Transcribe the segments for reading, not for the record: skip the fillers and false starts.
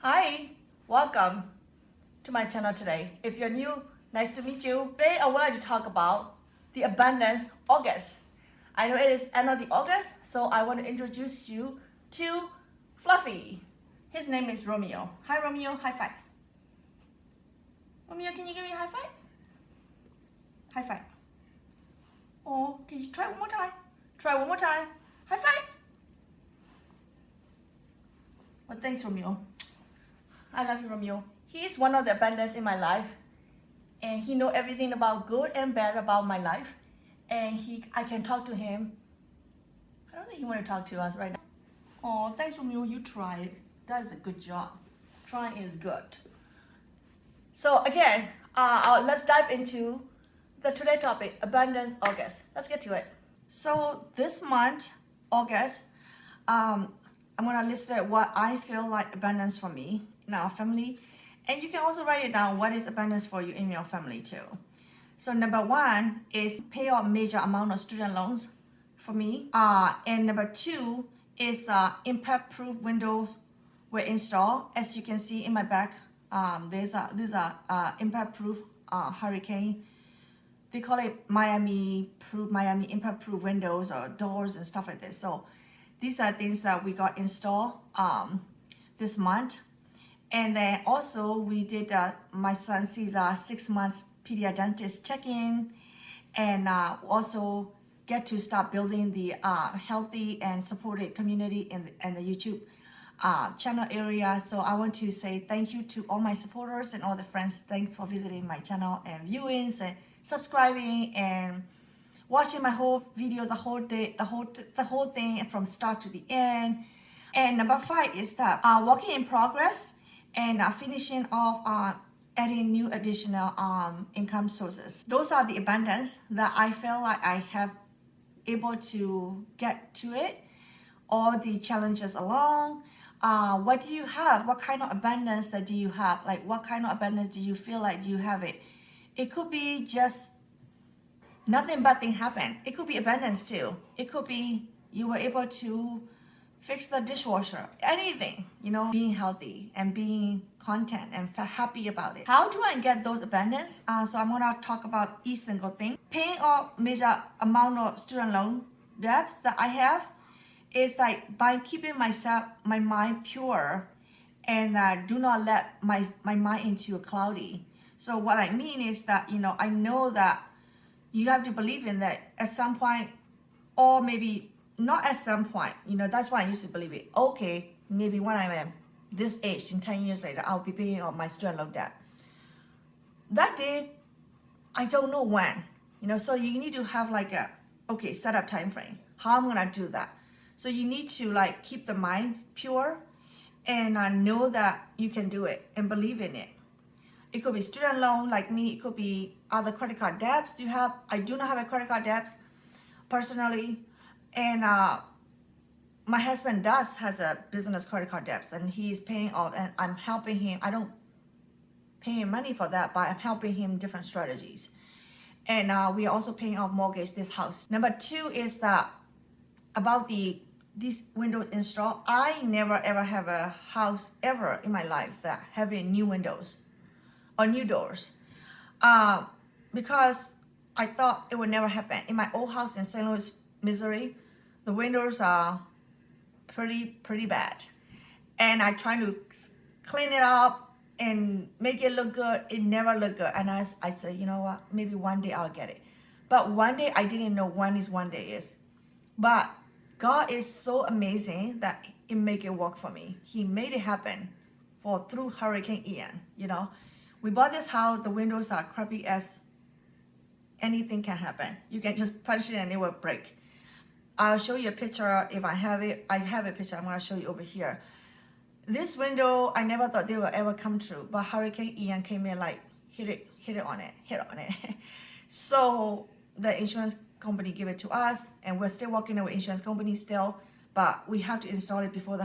Hi, welcome to my channel today. If you're new, nice to meet you. Today I would like to talk about the abundance August. I know it is end of the August, so I want to introduce you to Fluffy. His name is Romeo. Hi Romeo, high five. Romeo, can you give me a high five? High five. Oh, can you try one more time? Try one more time. High five. Well, thanks Romeo. I love you, Romeo. He is one of the abundance in my life, and he knows everything about good and bad about my life. And I can talk to him. I don't think he want to talk to us right now. Oh, thanks, Romeo. You tried. That is a good job. Trying is good. So again, let's dive into the today topic, abundance August. Let's get to it. So this month, August, I'm gonna list what I feel like abundance for me in our family, and you can also write it down what is abundance for you in your family too. So number one is pay off major amount of student loans for me, and number two is impact-proof windows were installed. As you can see in my back, these are impact-proof hurricane. They call it Miami impact-proof windows or doors and stuff like this. So these are things that we got installed this month. And then also we did my son Caesar 6 months pediatrician check-in, and also get to start building the healthy and supported community in the YouTube channel area. So I want to say thank you to all my supporters and all the friends. Thanks for visiting my channel and viewings and subscribing and watching my whole video, the whole day, the whole thing from start to the end. And number five is that working in progress and finishing off adding new additional income sources. Those are the abundance that I feel like I have able to get to it. All the challenges along. What do you have? What kind of abundance that do you have? Like what kind of abundance do you feel like you have it? It could be just nothing bad thing happen. It could be abundance too. It could be you were able to fix the dishwasher. Anything, being healthy and being content and happy about it. How do I get those abundance? So I'm gonna talk about each single thing. Paying off major amount of student loan debts that I have is like by keeping my mind pure and do not let my mind into a cloudy. So what I mean is that, I know that you have to believe in that at some point, or maybe not at some point, that's why I used to believe it. Okay, maybe when I'm at this age, in 10 years later, I'll be paying off my student loan debt. That day, I don't know when, so you need to have like set up time frame. How I'm gonna do that. So you need to like keep the mind pure and know that you can do it and believe in it. It could be student loan like me. It could be other credit card debts you have. I do not have a credit card debts personally. And my husband has a business credit card debts and he's paying off and I'm helping him. I don't pay him money for that, but I'm helping him different strategies. And we are also paying off mortgage this house. Number two is that about these windows installed. I never ever have a house ever in my life that having new windows or new doors, because I thought it would never happen. In my old house in St. Louis, Missouri, the windows are pretty bad, and I try to clean it up and make it look good. It never looked good, and I said, you know what, maybe one day I'll get it. But one day I didn't know when one day is. But God is so amazing that it make it work for me. He made it happen through Hurricane Ian. We bought this house, the windows are crappy as anything can happen. You can just punch it and it will break. I'll show you a picture if I have it. I have a picture, I'm gonna show you over here. This window, I never thought they will ever come true, but Hurricane Ian came in like hit on it. So the insurance company gave it to us and we're still working with insurance company still, but we have to install it before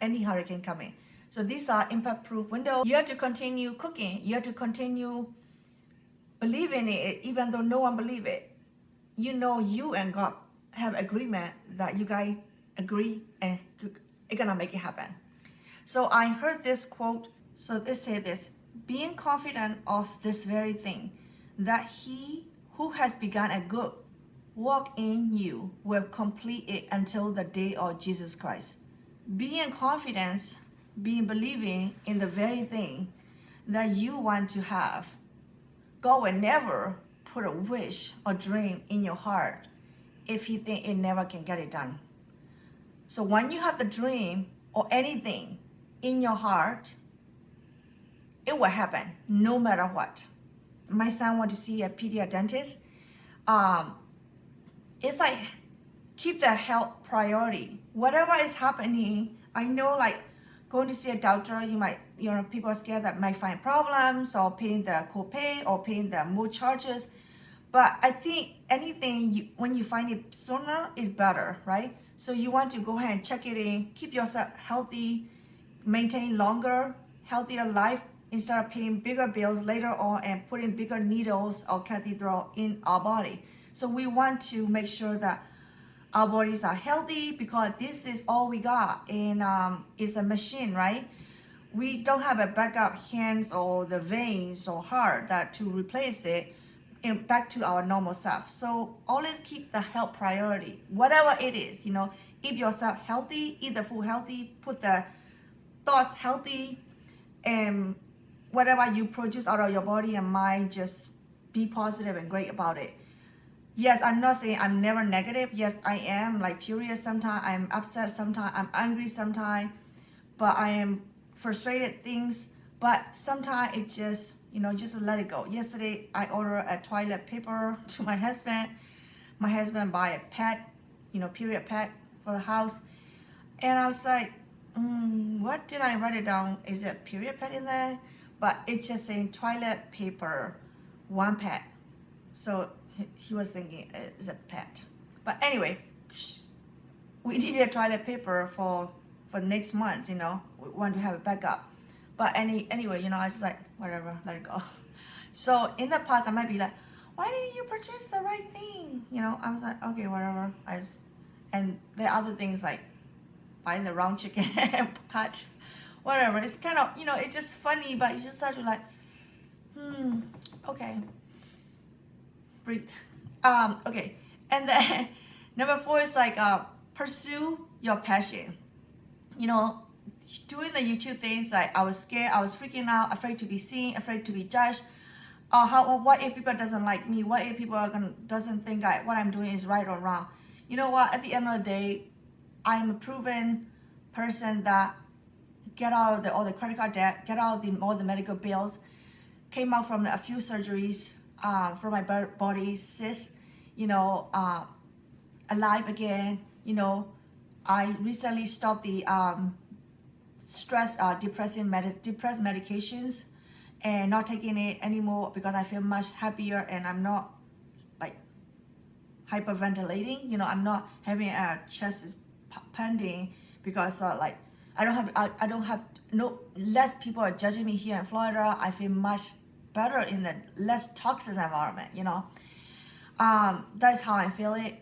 any hurricane coming. So these are impact-proof windows. You have to continue cooking. You have to continue believing it, even though no one believe it. You and God have agreement that you guys agree and it's gonna make it happen. So I heard this quote. So they say this: being confident of this very thing, that he who has begun a good work in you will complete it until the day of Jesus Christ. Being confident, being believing in the very thing that you want to have. God will never put a wish or dream in your heart if he think it never can get it done. So when you have the dream or anything in your heart, it will happen no matter what. My son want to see a pediatric dentist. It's like keep the health priority. Whatever is happening, I know like going to see a doctor, you might, people are scared that might find problems or paying the copay or paying the more charges. But I think anything, when you find it sooner is better, right? So you want to go ahead and check it in, keep yourself healthy, maintain longer, healthier life instead of paying bigger bills later on and putting bigger needles or cathedral in our body. So we want to make sure that our bodies are healthy because this is all we got, and it's a machine, right? We don't have a backup hands or the veins or heart that to replace it and back to our normal self. So always keep the health priority, whatever it is. Eat yourself healthy, eat the food healthy, put the thoughts healthy, and whatever you produce out of your body and mind, just be positive and great about it. Yes, I'm not saying I'm never negative. Yes, I am like furious sometimes. I'm upset sometimes. I'm angry sometimes. But I am frustrated things. But sometimes it just, just let it go. Yesterday, I ordered a toilet paper to my husband. My husband buy a pad, period pad for the house. And I was like, what did I write it down? Is it period pad in there? But it's just saying toilet paper, one pad. So he was thinking it's a pet. But anyway, we needed a toilet paper for next month, we want to have a backup. But anyway, I was like, whatever, let it go. So in the past, I might be like, why didn't you purchase the right thing? I was like, okay, whatever. And the other things like buying the wrong chicken cut, whatever. It's kind of, it's just funny, but you just start to like, okay. Breathe. Okay. And then number 4 is like pursue your passion. Doing the YouTube things, like I was scared, I was freaking out, afraid to be seen, afraid to be judged. What if people doesn't like me? What if people doesn't think what I'm doing is right or wrong? You know what? At the end of the day, I'm a proven person that get out of all the credit card debt, get out of all the medical bills, came out from a few surgeries. For my body, cyst, alive again. I recently stopped the depressed medications and not taking it anymore because I feel much happier and I'm not like hyperventilating. I'm not having a chest is pending because I don't have no less people are judging me here in Florida. I feel much better in the less toxic environment. That's how I feel it.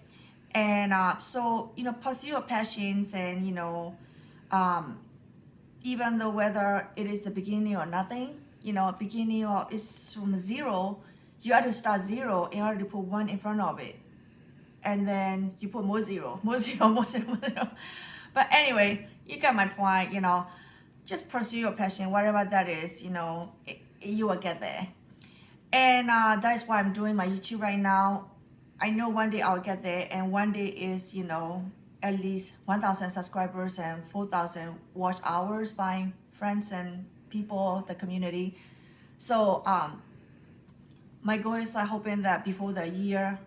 And so pursue your passions, and even though whether it is the beginning or nothing, beginning or it's from 0, you have to start 0 in order to put 1 in front of it, and then you put more 0, more 0, more 0, more 0. But anyway, you get my point. Just pursue your passion, whatever that is. You will get there. And that's why I'm doing my YouTube right now. I know one day I'll get there, and one day is at least 1,000 subscribers and 4,000 watch hours by friends and people, the community. So my goal is hoping that before the year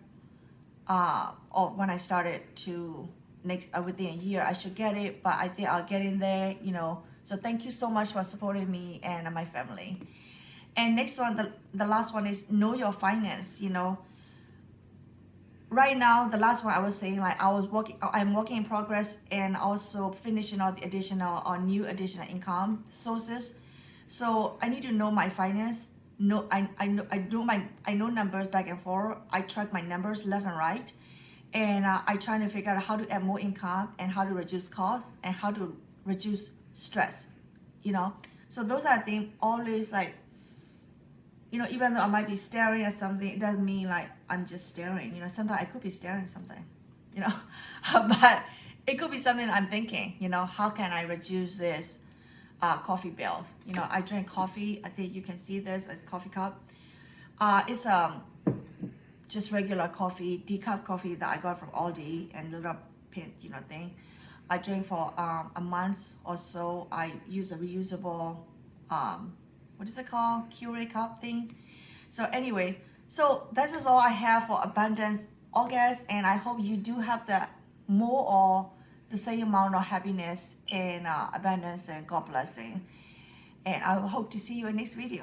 or when I started to within a year I should get it, but I think I'll get in there. So thank you so much for supporting me and my family. And next one, the last one is know your finance. Right now, the last one I was saying, like I'm working in progress and also finishing all the additional or new additional income sources. So I need to know my finance. I know numbers back and forth. I track my numbers left and right, and I trying to figure out how to add more income and how to reduce costs and how to reduce stress. you know. So those are things always like, you know, even though I might be staring at something, it doesn't mean like I'm just staring. You know, sometimes I could be staring at something, you know, but it could be something I'm thinking, you know, how can I reduce this coffee bills? You know, I drink coffee. I think you can see this as coffee cup. It's just regular coffee, decaf coffee that I got from Aldi and little pin, you know, thing. I drink for a month or so. I use a reusable, what is it called? Keurig cup thing. So anyway, so this is all I have for Abundance August, and I hope you do have the more or the same amount of happiness and abundance and God blessing. And I hope to see you in next video.